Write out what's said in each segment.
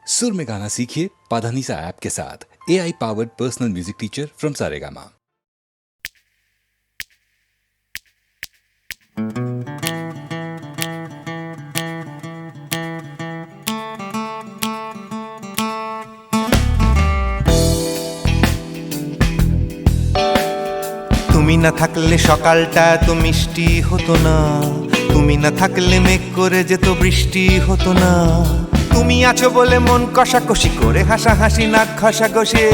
सुर में गाना सीखिए पाधानीसा ऐप के साथ। AI powered personal music teacher from Saregama. তুমি না থাকলে সকালটা এত মিষ্টি হতো না, তুমি না থাকলে মেঘ করে যেত বৃষ্টি হতো না। তুমি আছো বলে মন কষাকষি করে হাসাহাসি নাক ঘষাঘষি।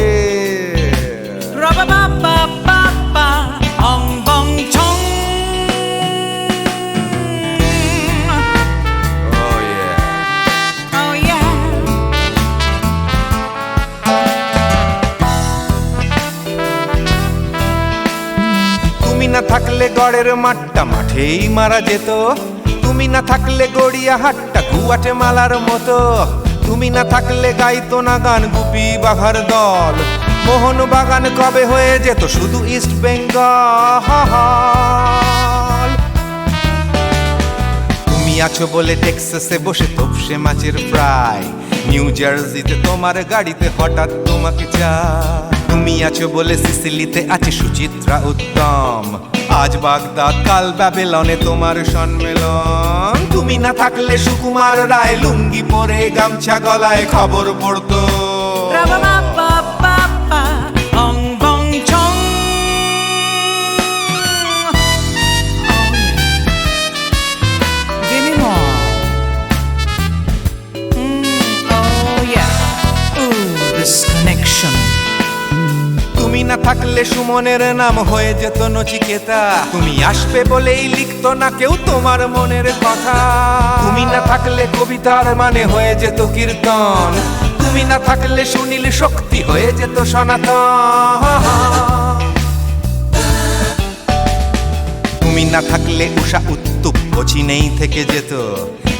তুমি না থাকলে গড়ের মাঠটা মাঠেই মারা যেত, তুমি না থাকলে গড়িয়া হাটটা গুয়াটে মালার মতো। তুমি না থাকলে গাইতো না গান গুপি বাঘার দল, মোহন বাগান কবে হয়ে যেত শুধু ইস্ট বেঙ্গল। তুমি আছো বলে টেক্সাসে বসে তপসে মাছের ফ্রাই, নিউ জার্সিতে তোমার গাড়িতে হঠাৎ তোমাকে চাই। তুমি আছো বলে সিসিলিতে আছে সুচিত্রা উত্তম, আজ বাগদাদ কাল ব্যাবিলনে তোমার সম্মেলন। তুমি না থাকলে সুকুমার রায় লুঙ্গি পরে গামছা গলায় খবর পড়তো। তুমি না থাকলে সুমনের নাম হয়ে যেত নচিকেতা, তুমি আসবে বলেই লিখতো না কেউ তোমার মনের কথা। তুমি না থাকলে কবিতার মানে হয়ে যেত কীর্তন, তুমি না থাকলে সুনীল শক্তি হয়ে যেত সনাতন। তুমি না থাকলে উষা উত্তুপ কোচিনেই থেকে যেত,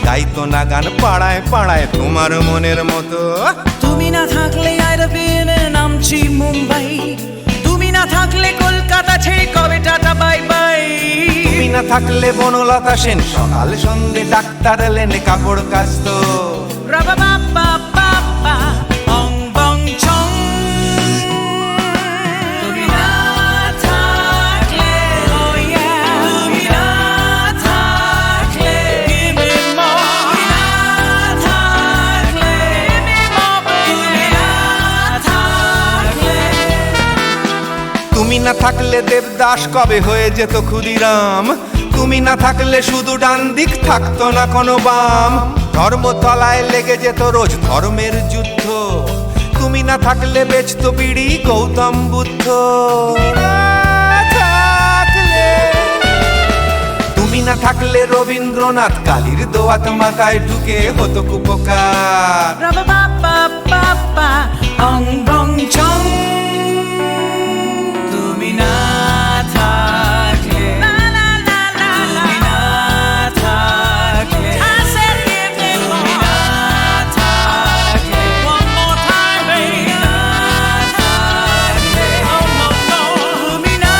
গাইতো না গান পাড়ায় পাড়ায় তোমার মনের মতো। তুমি না থাকলে নামছি মুম্বাই, তুমি না থাকলে কলকাতা ছেড়ে কবে টাটা বাই বাই। তুমি না থাকলে বনলতা সেন সকাল সন্ধে ডাক্তার লেনে কাপড় কাচতো। তুমি না থাকলে, তুমি না থাকলে, তুমি না থাকলে, তুমি না থাকলে। তুমি না থাকলে দেবদাস কবে হয়ে যেত ক্ষুদিরাম, তুমি না থাকলে শুধু ডান দিক থাকতো না কোনো বাম। ধর্মতলায় লেগে যেত রোজ ধর্মের যুদ্ধ, তুমি না থাকলে বেচতো বিড়ি গৌতম বুদ্ধ। তুমি না থাকলে রবীন্দ্রনাথ কালীর দোয়াত মাথায় ঢুকে হতো কুপকার। তুমি না থাকলে, তুমি না থাকলে, তুমি না থাকলে, তুমি না থাকলে, তুমি না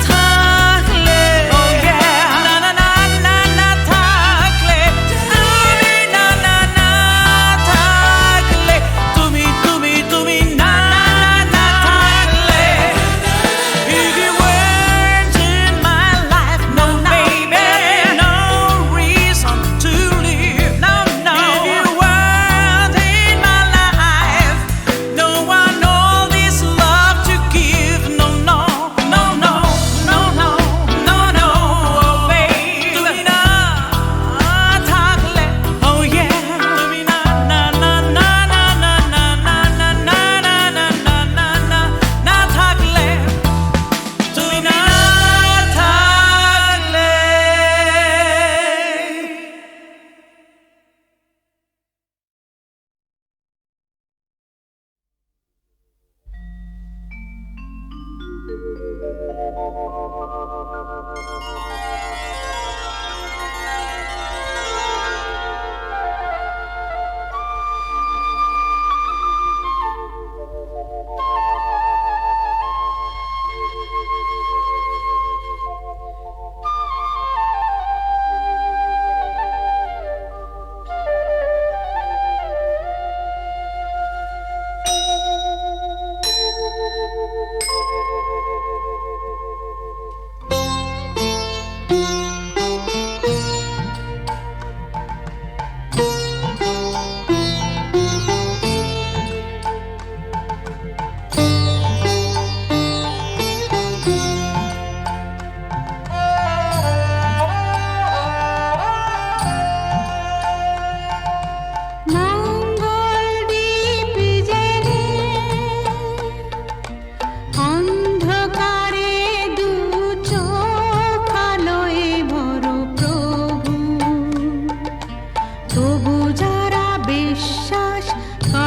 থাকলে, না না না না না থাকলে, তুমি না না না থাকলে।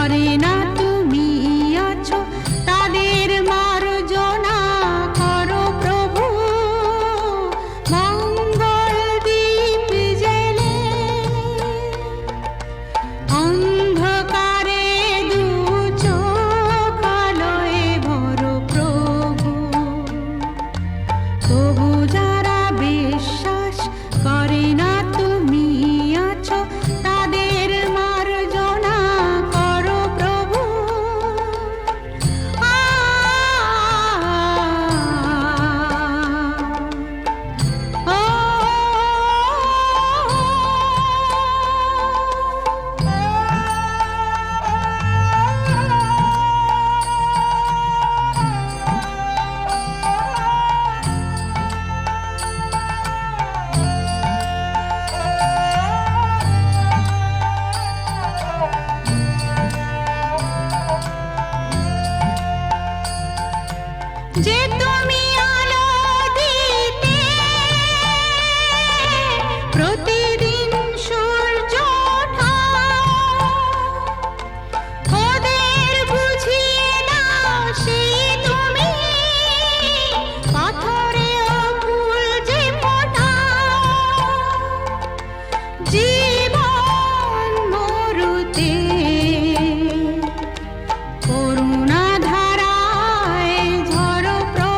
করে না তুমি আছো তাদের মার্জনা করো প্রভু মঙ্গল দীপ জেলে অন্ধকারে দু চোখ আলোয় ভরো প্রভু তবু যারা বিশ্বাস করে না তুমি আছো তাদের মার্জনা করো প্রভু যে তুমি আলো দিতে প্রতিদিন সূর্য ওঠাও ওদের বুঝিয়ে দাও সেই তুমি পাথরে ফুল যে ফোটাও জীবন মরুতে করুণা ধারায় ঝরো প্রভু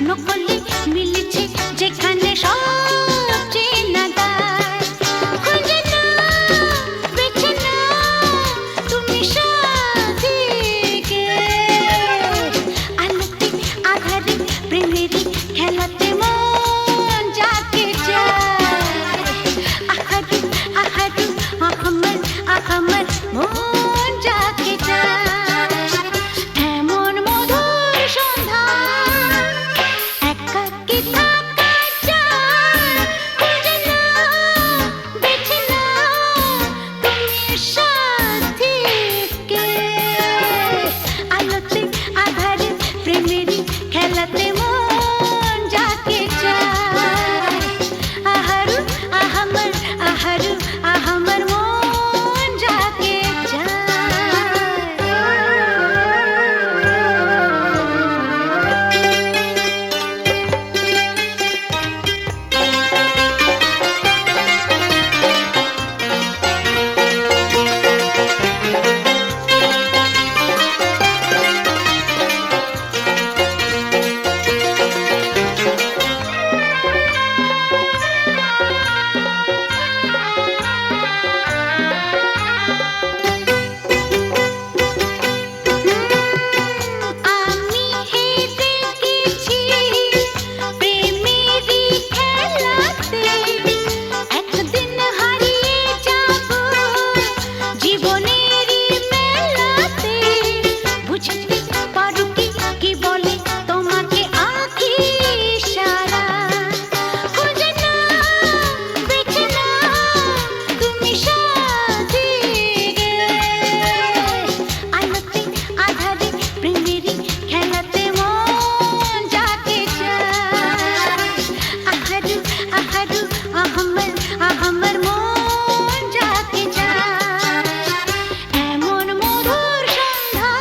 নকলে মিলেছে যেখানে সব চেনা দায়। খুঁজে নাও, বেছে নাও তুমি সাথীকে। আলোতে আধারে প্রেমেরই খেলাতে মন যাকে চায়। আহারু আহারু আহমদ আহমদ মন যাকে চায়। এমন মধুর সন্ধ্যা একাকী থাকা চায়। খুঁজে নাও, বেছে নাও তুমি সাথীকে। আলোতে আধারে প্রেমেরই খেলাতে মন যাকে চায়। আহারু আহমদ আহারু আহমদ মন যাকে চায়। আমি হেরে গেছি প্রেমেরই খেলাতে। একদিন হারিয়ে যাব জীবনেরই মেলাতে। বুঝতে পারো কি কি বলে তোমাকে আঁখি ইশারা। খুঁজে নাও, বেছে নাও তুমি সাথীকে। আলোতে আধারে প্রেমেরই খেলাতে মন যাকে চায়। আহারু আহারু আহমদ আহমদ মন যাকে চায়। এমন মধুর সন্ধ্যা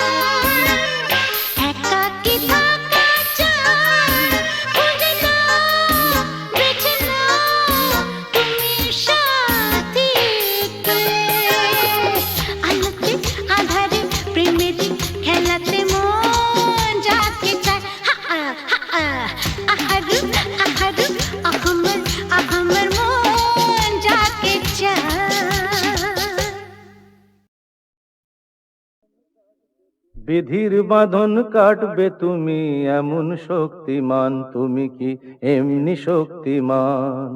একাকী থাকা চায়। খুঁজে নাও, বেছে নাও তুমি সাথীকে। আলোতে আধারে প্রেমেরই খেলাতে মন যাকে চায়। আহারু আহারু আহমদ আহমদ মন যাকে চায়। বিধির বাঁধন কাটবে তুমি এমন শক্তিমান, তুমি কি এমনি শক্তিমান?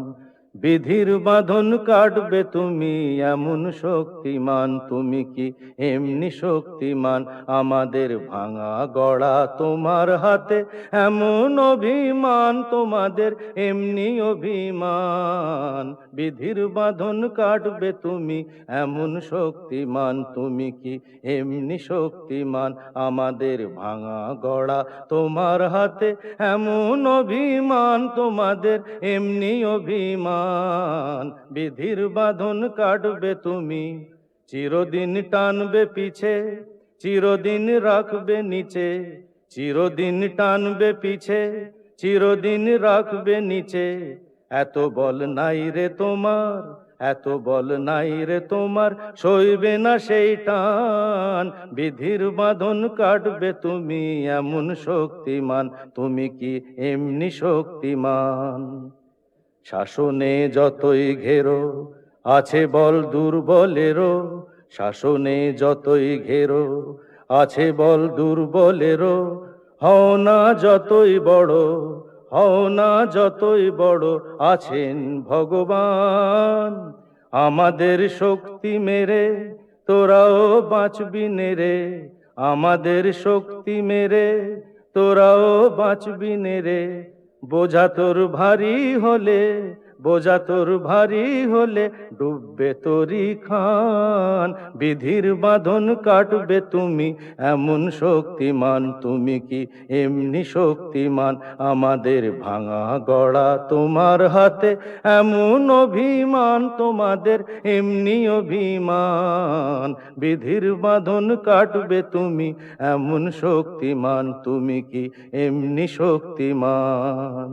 বিধির বাঁধন কাটবে তুমি এমন শক্তিমান, তুমি কি এমনি শক্তিমান? আমাদের ভাঙা গড়া তোমার হাতে এমন অভিমান, তোমাদের এমনি অভিমান। বিধির বাঁধন কাটবে তুমি এমন শক্তিমান, তুমি কি এমনি শক্তিমান? আমাদের ভাঙা গড়া তোমার হাতে এমন অভিমান, তোমাদের এমনি অভিমান। বিধির বাঁধন কাটবে তুমি, চিরদিন টানবে পিছে, চিরদিন রাখবে নিচে। চিরদিন টানবে পিছে, চিরদিন রাখবে নিচে। এত বল নাই রে তোমার, এত বল নাই রে তোমার, সইবে না সেই টান। বিধির বাঁধন কাটবে তুমি এমন শক্তিমান, তুমি কি এমনি শক্তিমান? শাসনে যতই ঘেরো আছে বল দুর্বলেরও, শাসনে যতই ঘেরো আছে বল দুর্বলেরও। হও না যতই বড়, হও না যতই বড়, আছেন ভগবান। আমাদের শক্তি মেরে তোরাও বাঁচবি নেরে, আমাদের শক্তি মেরে তোরাও বাঁচবি নেরে। বোঝা তোর ভারী হলে, বোঝা তোর ভারী হলে ডুববে তোরি খান। বিধির বাঁধন কাটবে তুমি এমন শক্তিমান, তুমি কি এমনি শক্তিমান? আমাদের ভাঙা গড়া তোমার হাতে এমন অভিমান, তোমাদের এমনি অভিমান। বিধির বাঁধন কাটবে তুমি এমন শক্তিমান, তুমি কি এমনি শক্তিমান?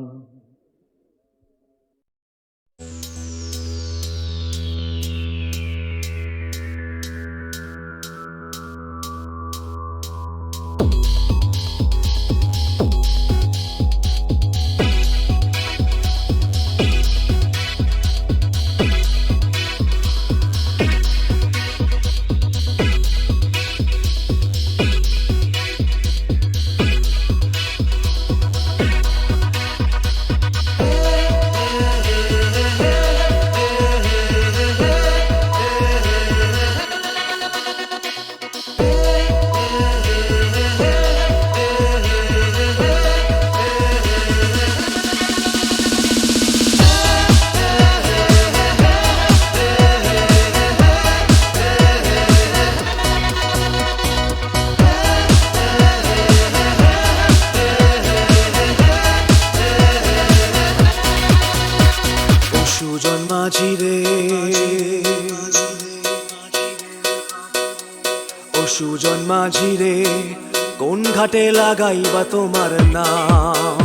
ঘাটে লাগাইবা তোমার নাম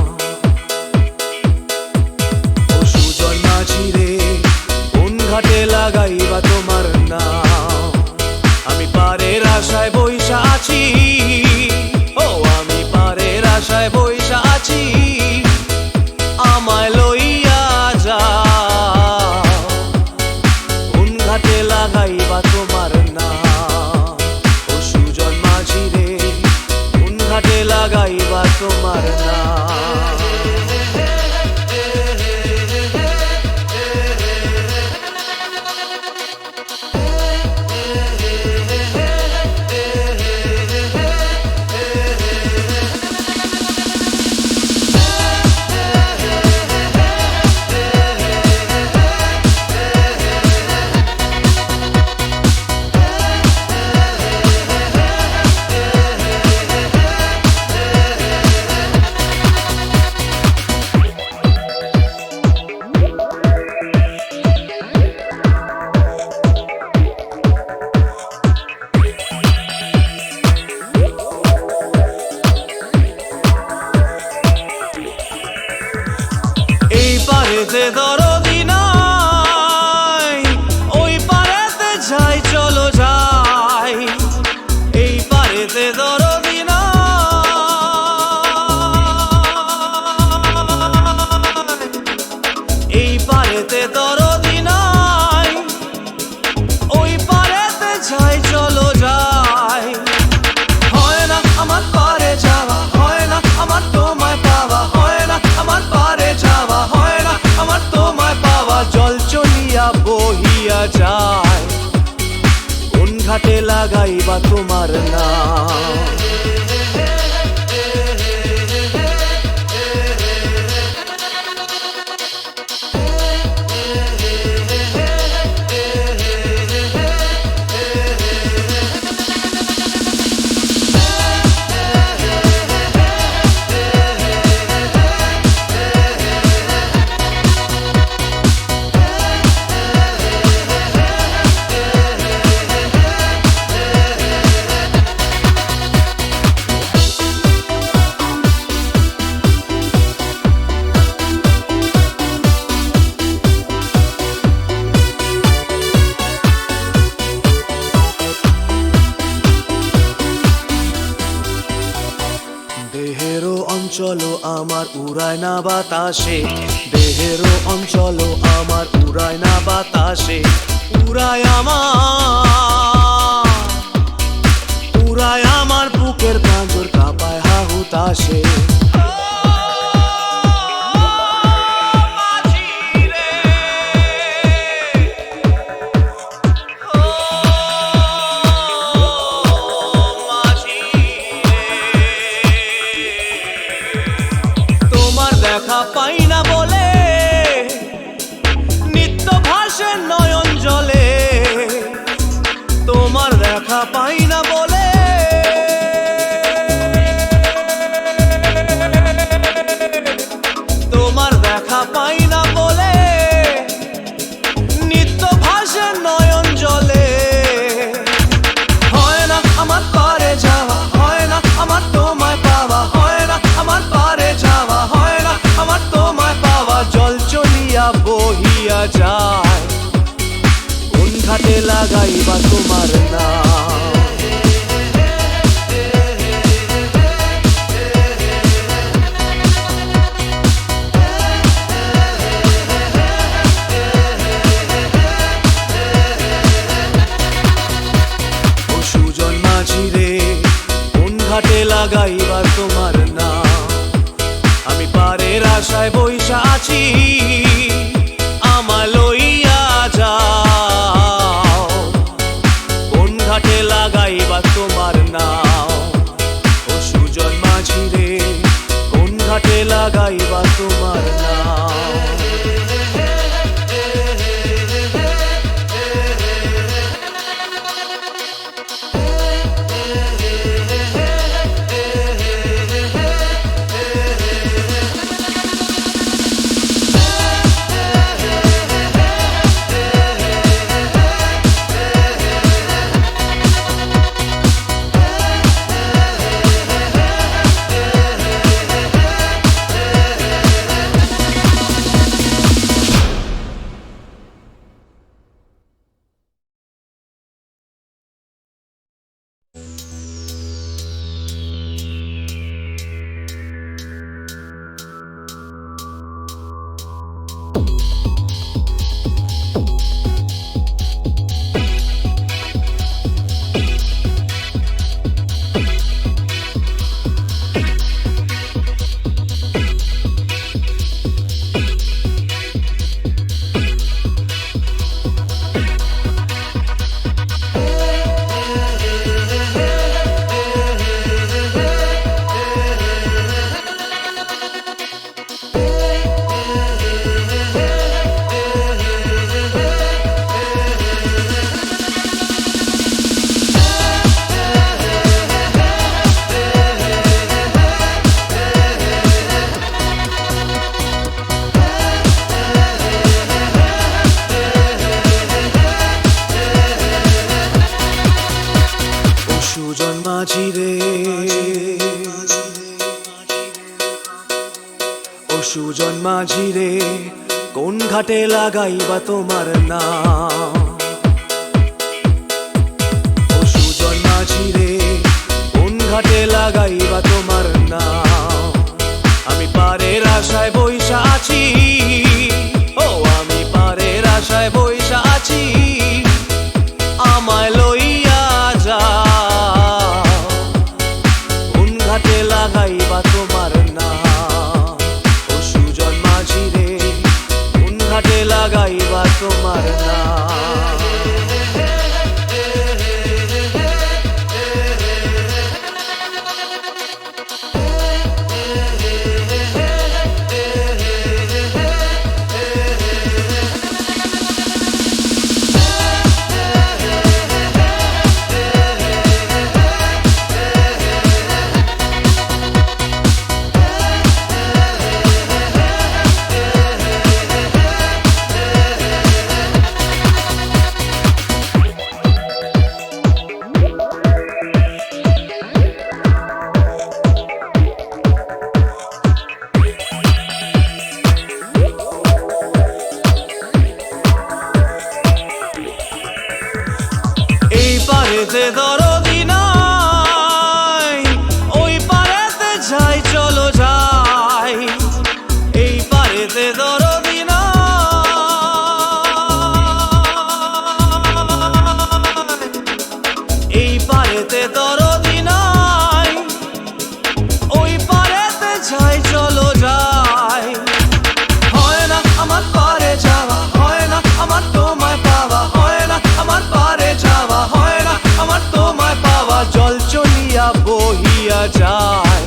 ও সুজন মাঝি রে, কোন ঘাটে লাগাইবা তোমার নাম? আমি পারের আশায় বইসা আছি, ও আমি পারের আশায় বইসা আছি, আমায় লইয়া যাও। কোন ঘাটে লাগাইবা তোমার নাম ও সুজন মাঝি রে, কোন ঘাটে লাগাইবা তোমার নাম? এই পারেতে দরদি নাই, ওই পারেতে যাই চলো যাই। এই পারেতে দরদি নাই, এই পারেতে দরদি নাই, ওই পারেতে যাই চলো যাই। হয় না আমার পারে যাওয়া, হয় না আমার তোমায় পাওয়া, হয় না আমার পারে যাওয়া, হয় না আমার তোমায় পাওয়া। জল চলিয়া বহিয়া যায়, কোন ঘাটে লাগাইবা তোমার নাম? দেহেরও অঞ্চল আমার উড়ায় না বাতাসে, দেহেরও অঞ্চল আমার উড়ায় না বাতাসে। উড়ায় আমার বুকের পাঁজর কাঁপায় হাহুতাশে। দেখা পাই না বলে নিত্য ভাসে নয়ন জলে, তোমার দেখা পাই না বলে তোমার দেখা পাই না বলে নিত্য ভাসে নয়ন জলে। হয় না আমার পারে যাওয়া, হয় না আমার তোমায় পাওয়া, হয় না আমার পারে যাওয়া, হয় না আমার তোমায় পাওয়া। জল চলিয়া বহিয়া যায়, কোন ঘাটে লাগাইবা তোমার নাম? ও সুজন মাঝি রে, কোন ঘাটে লাগাইবা তোমার নাম? আমি পারের আশায় বইসা আছি, আমায় লইয়া যাও। কোন ঘাটে লাগাইবা তোমার নাম ও সুজন মাঝি রে, কোন ঘাটে লাগাইবা তোমার নাম? সুজন মাঝি রে কোন ঘাটে লাগাইবা তোমার নাম? ও সুজন মাঝি রে কোন ঘাটে লাগাইবা তোমার নাম? আমি পারের আশায় বইসা আছি, ও আমি পারের আশায় বইসা আছি, আমায় লইয়া যাও কোন ঘাটে লাগাইবা তোমার নাম? ও সুজন মাঝি রে কোন ঘাটে লাগাইবা তোমার নাম? এই পারেতে দরদি নাই, ওই পারেতে যাই চলো যাই। এই পারেতে দরদি নাই, এই পারেতে দরদি নাই, ওই পারেতে যাই চলো যাই। হয় না আমার পারে যাওয়া, হয় না আমার তোমায় পাওয়া, হয় না আমার পারে যাওয়া, হয় না আমার তোমায় পাওয়া। জল চলিয়া বহিয়া যায়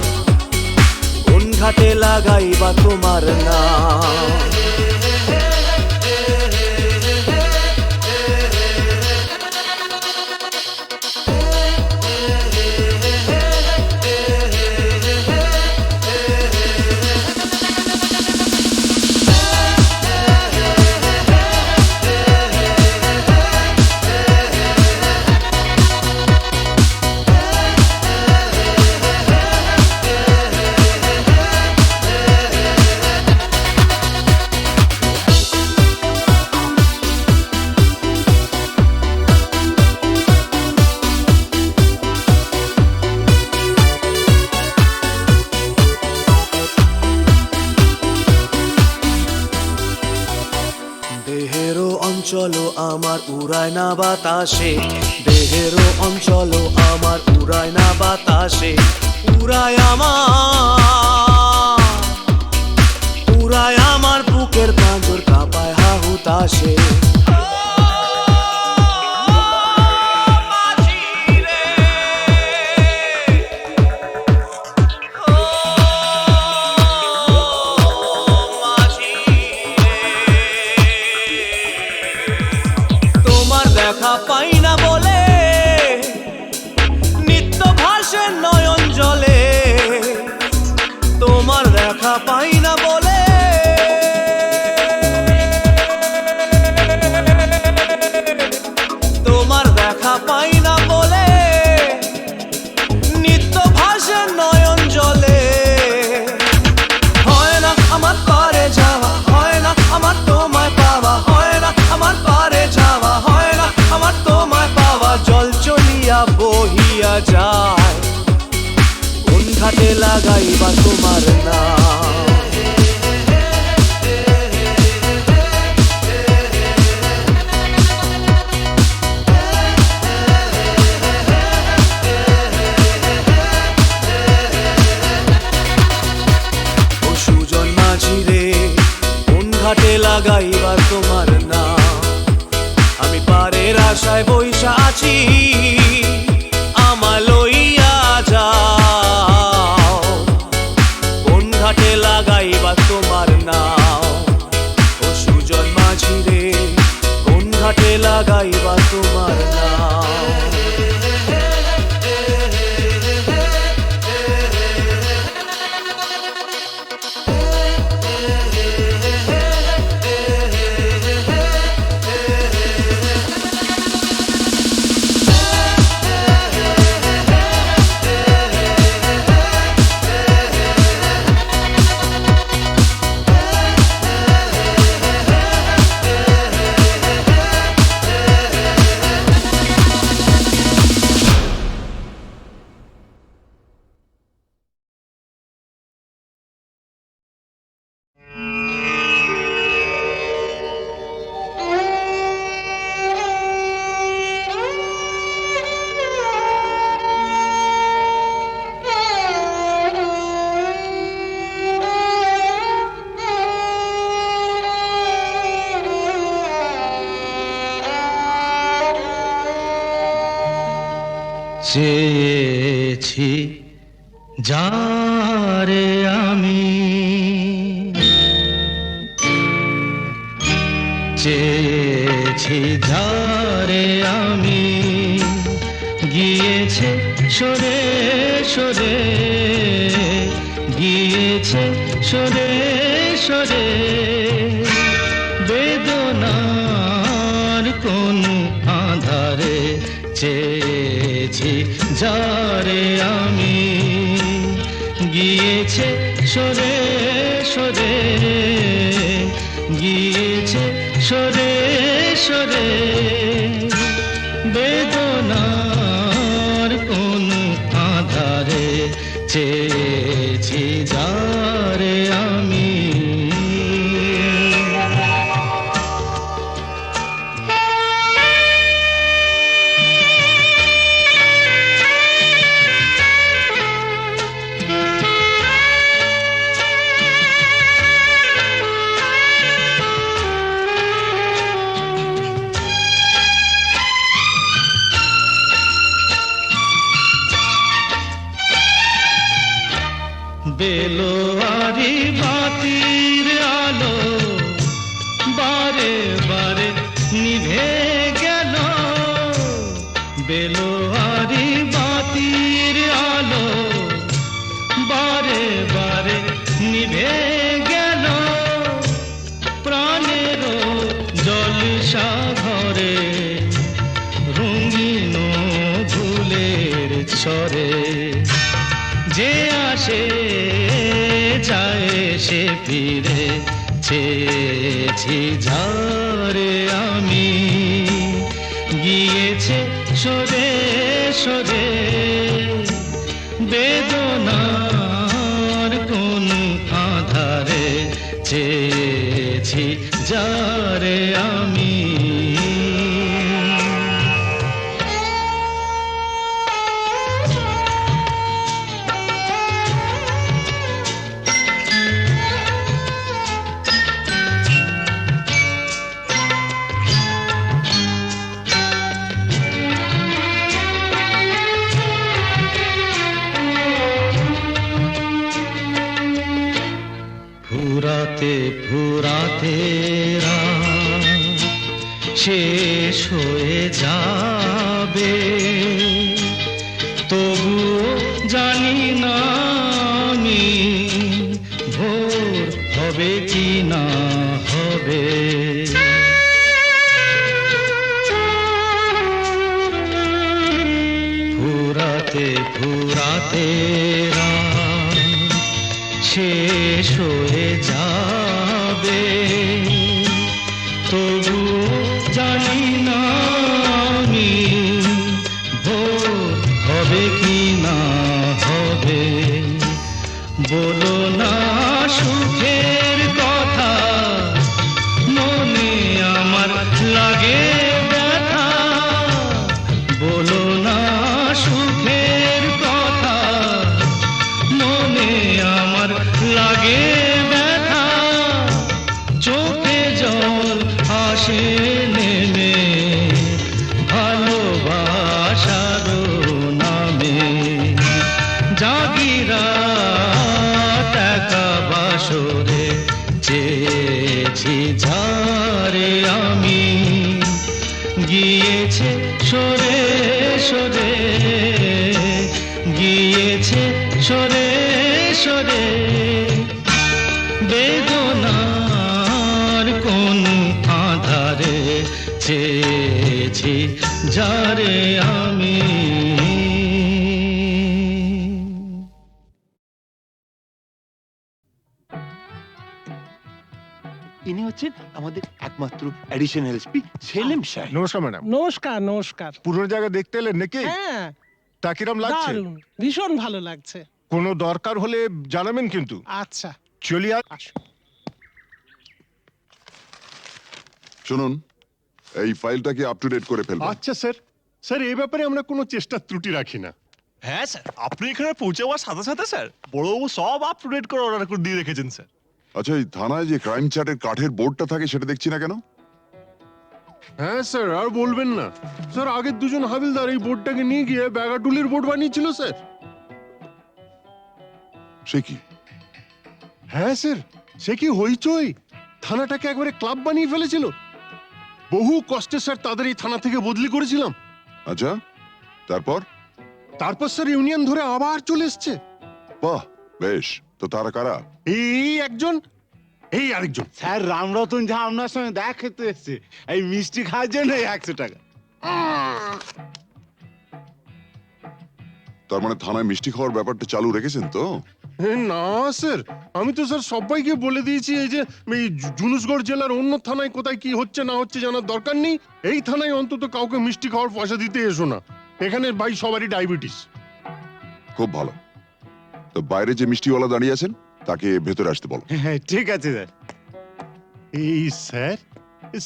কোন ঘাটে লাগাইবা তোমার নাম? দেহেরও অঞ্চল আমার উড়ায় না বাতাসে, দেহেরও অঞ্চল আমার উড়ায় না বাতাসে। উড়ায় আমার বুকের পাঁজর কাঁপায় হাহুতাশে। দেখা পাই না বলে নিত্য ভাসে নয়ন জলে, তোমার দেখা পাই না বলে তোমার দেখা পাই না বলে নিত্য ভাসে নয়ন জলে। হয় না আমার পারে যাওয়া, হয় না আমার তোমায় পাওয়া, হয় না আমার পারে যাওয়া, হয় না আমার তোমায় পাওয়া। জল চলিয়া বহিয়া যায় কোন ঘাটে লাগাইবা তোমার নাম? ও সুজন মাঝি রে কোন ঘাটে লাগাইবা তোমার নাম? আমি পারের আশায় বইসা আছি, আমায় লইয়া যাও কোন ঘাটে লাগাইবা তোমার নাম? ও সুজন মাঝি রে কোন ঘাটে লাগাইবা তোমার নাম? চেয়েছি যারে আমি, চেয়েছি যারে আমি, গিয়েছে সরে সরে, গিয়েছে সরে সরে, বেদনার কোন আধারে চেয়েছি যারে আমি, গিয়েছে সরে সরে, গিয়েছে সরে সরে, বেদনার কোন আধারে চেয়েছি যারে আমি। বেলোয়ারি বাতির আলো বারে বারে নিভে গেল, বেলোয়ারি বাতির আলো বারে বারে নিভে গেল, প্রাণের জলসা ঘরে রঙিন ফুলের ছড়ে, যে আসে যায় সে ফিরে, চেয়েছি যারে আমি, গিয়েছে সরে সরে, বেদনার কোন আধারে চেয়েছি যারে আমি। ফুরাতে ফুরাতে রাত শেষ হয়ে যাবে, তবুও জানি না আমি ভোর হবে কি না হবে। ফুরাতে ফুরাতে রাত শেষ হয়ে যাবে, তবু জানি না আমি ভোর হবে কি না হবে। বলো না সুখের কথা, মনে আমার লাগে ব্যথা, বলো না সুখের কথা, মনে আমার লাগে ব্যথা, চোখে জল আসে নেমে ভালোবাসার নামে, জাগিরা টাকা বাসরে চেয়েছি যারে আমি, গিয়েছে সরে সরে, গিয়েছে সরে সরে, বেদনার কোন আধারে চেয়েছি যারে আমি। ইনি হচ্ছেন আমাদের একমাত্র অ্যাডিশনাল এসপি সেলিম সাহেব। নমস্কার ম্যাডাম। নমস্কার নমস্কার। পুরনো জায়গা দেখতে এলেন নাকি? হ্যাঁ, তা কিরম লাগছে? দারুণ, ভীষণ ভালো লাগছে। কোনো দরকার হলে জানাবেন কিন্তু। আচ্ছা, চলি আর আসুন। শুনুন, এই ফাইলটাকে আপ টু ডেট করে ফেলবেন। আচ্ছা স্যার। স্যার এই ব্যাপারে আমরা কোনো চেষ্টা ত্রুটি রাখি না। হ্যাঁ স্যার, আপনি এখানে পৌঁছে যাওয়ার সাথে সাথে স্যার বড়বাবু সব আপ টু ডেট করে অর্ডার করে দিয়ে রেখেছেন স্যার। আচ্ছা, এই থানায় যে ক্রাইম চ্যাটের কাঠের বোর্ডটা থাকে সেটা দেখছি না কেন? হ্যাঁ স্যার, আর বলবেন না স্যার, আগের দুজন হাবিলদার এই বোর্ডটাকে নিয়ে গিয়ে ব্যাগাটুলির বোর্ড বানিয়েছিল স্যার। সে কি? হ্যাঁ স্যার, সে কি হইচই, থানাটাকে একবারে ক্লাব বানিয়ে ফেলেছিল। বহু কষ্টে স্যার তাদের এই থানা থেকে বদলি করেছিলাম। আচ্ছা, তারপর? তারপর স্যার ইউনিয়ন ধরে আবার চলে এসছে। বাহ, বেশ। তো তারা কারা? এই একজন, এই আরেকজন। স্যার রামরতন যা আপনার সঙ্গে দেখা খেতে এসছে এই মিষ্টি খাওয়ার জন্য 100 টাকা। তার মানে থানায় মিষ্টি খাওয়ার ব্যাপারটা চালু রেখেছেন তো? না স্যার, আমি তো স্যার সবাইকে বলে দিয়েছি এই যে এই জুনুসগড় জেলার অন্য থানায় কোথায় কি হচ্ছে না হচ্ছে জানার দরকার নেই। এই থানায় অন্তত কাউকে মিষ্টি খাওয়ার পয়সা দিতে এসো না। এখানে ভাই সবারই ডায়াবেটিস। খুব ভালো। তো বাইরে যে মিষ্টিওয়ালা দাঁড়িয়ে আছেন তাকে ভেতরে আসতে বলো। হ্যাঁ ঠিক আছে স্যার। এই স্যার,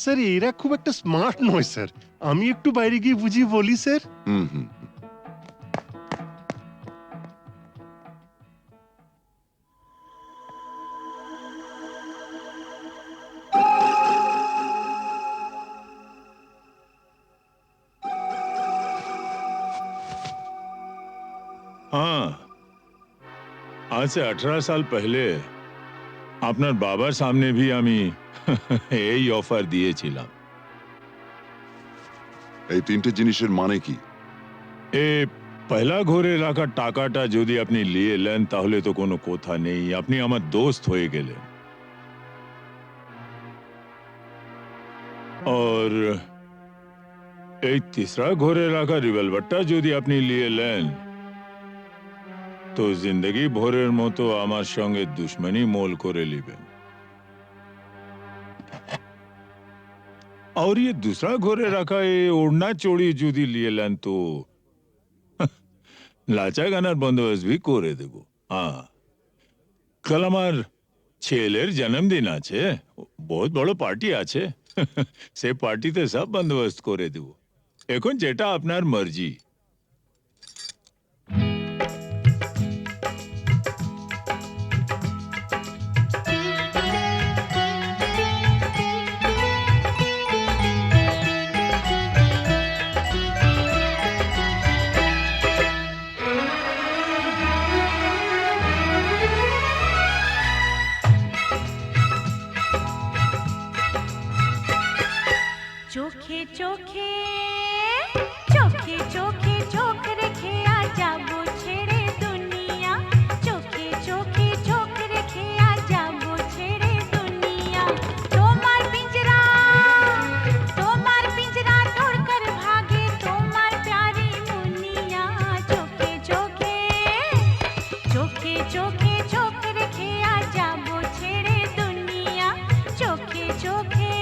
স্যার এরা খুব একটা স্মার্ট নয় স্যার, আমি একটু বাইরে গিয়ে বুঝিয়ে বলি স্যার। হুম হুম। हाँ, आज से 18 साल पहले আপনার বাবার সামনে भी আমি এই অফার দিয়েছিলাম। এই তিনটে জিনিসের মানে কি? এ পয়লা ঘরে রাখা টাকাটা যদি আপনি নিয়ে নেন তাহলে তো কোনো কথা নেই, আপনি আমার দোস্ত হয়ে গেলেন। और এই तीसरा ঘরে রাখা রিভলভারটা যদি আপনি নিয়ে নেন তো জিন্দগি ভরের মতো আমার সঙ্গে দুশ্মনী মোল করে নেবেন। और ये दूसरा घरे रखा ये ओढ़ना चोड़ी যদি নিয়ে নেন তো লাচা গানার বন্দোবস্ত भी করে দেব। হ্যাঁ, কাল আমার ছেলের জন্মদিন আছে, বহুত বড় পার্টি আছে, সে পার্টিতে সব বন্দোবস্ত করে দেব। এখন যেটা আপনার মর্জি। চোখে চোখে চোখে চোখে চোখ রেখে আ যাবো ছেড়ে দুনিয়া, চোখে চোখে চোখ রেখে আ যাবো ছেড়ে দুনিয়া। তোমার পিंजरा तोड़कर भागे তোমার प्यारी मुनिया, চোখে চোখে চোখে চোখে চোখ রেখে আ যাবো ছেড়ে দুনিয়া, চোখে চোখে।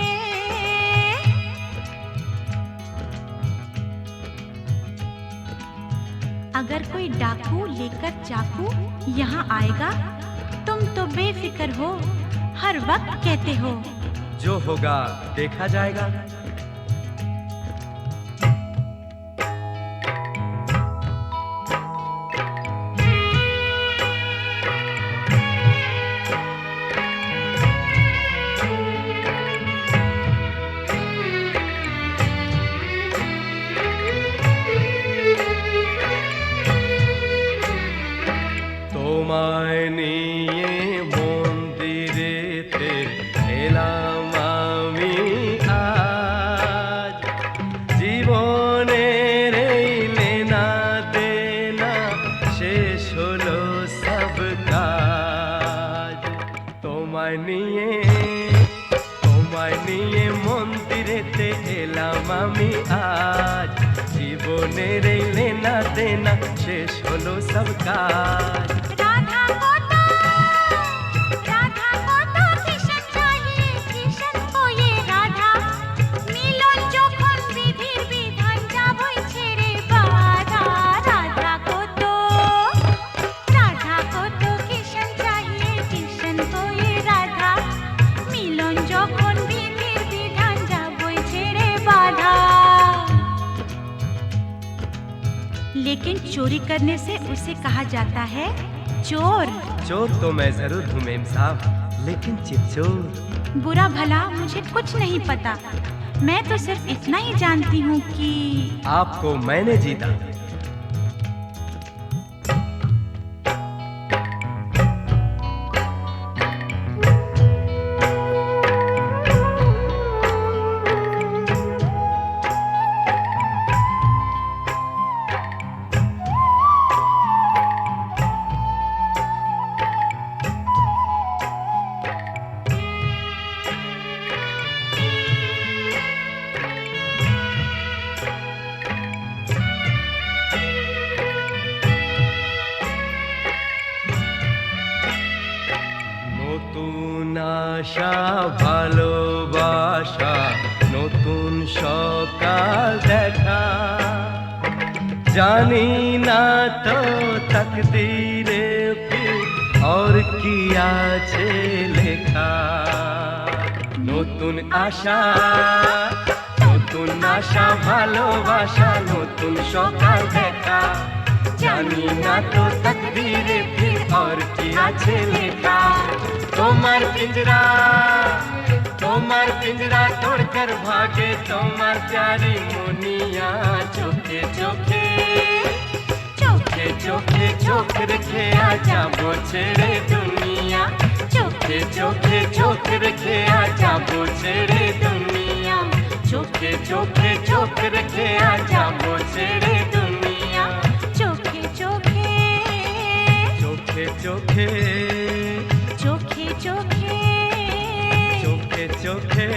अगर कोई डाकू लेकर चाकू यहाँ आएगा तुम तो बेफिक्र हो, हर वक्त कहते हो जो होगा देखा जाएगा। তোমায় নিয়ে মন্দিরেতে এলাম আমি আজ, জীবনের এই লেনা দেনা শেষ হলো সব কাজ। তোমায় নিয়ে মন্দিরেতে এলাম আমি আজ, জীবনের এই লেনা দেনা শেষ হলো সব কাজ। राधा को तो किशन चाहिए, किशन को ये राधा, मिलन যখন বিধির বিধান যাবই ছেড়ে বাধা। राधा को तो किशन चाहिए, किशन को ये राधा, मिलन যখন বিধির বিধান যাবই ছেড়ে বাধা। लेकिन चोरी करने से उसे कहा जाता है चोर। चोर तो मैं जरूर हूँ मेम साहब, लेकिन चितचोर। बुरा भला मुझे कुछ नहीं पता, मैं तो सिर्फ इतना ही जानती हूँ कि आपको मैंने जीता। নতুন আশা ভালোবাসা, নতুন সকাল দেখা, জানি না তো তকদীরে ফির और কি আছে লেখা। নতুন আশা, নতুন আশা ভালোবাসা, নতুন সকাল দেখা, জানি না তো তকদীরে ফির और কি আছে লেখা। তোমার পিঞ্জরা, তোমার পিঞ্জরা তোড়কর ভাগে তোমার প্যারি মুনিয়া, চোখে চোখে চোখে চোখে চোখ রেখে আজাবো ছেড়ে দুনিয়া, চোখে চোখে চোখ রেখে আজাবো ছেড়ে দুনিয়া, চোখে চোখে চোখ রেখে আজাবো ছেড়ে দুনিয়া, চোখে চোখে চোখে চোখে চোখে চোখে চোখে চোখে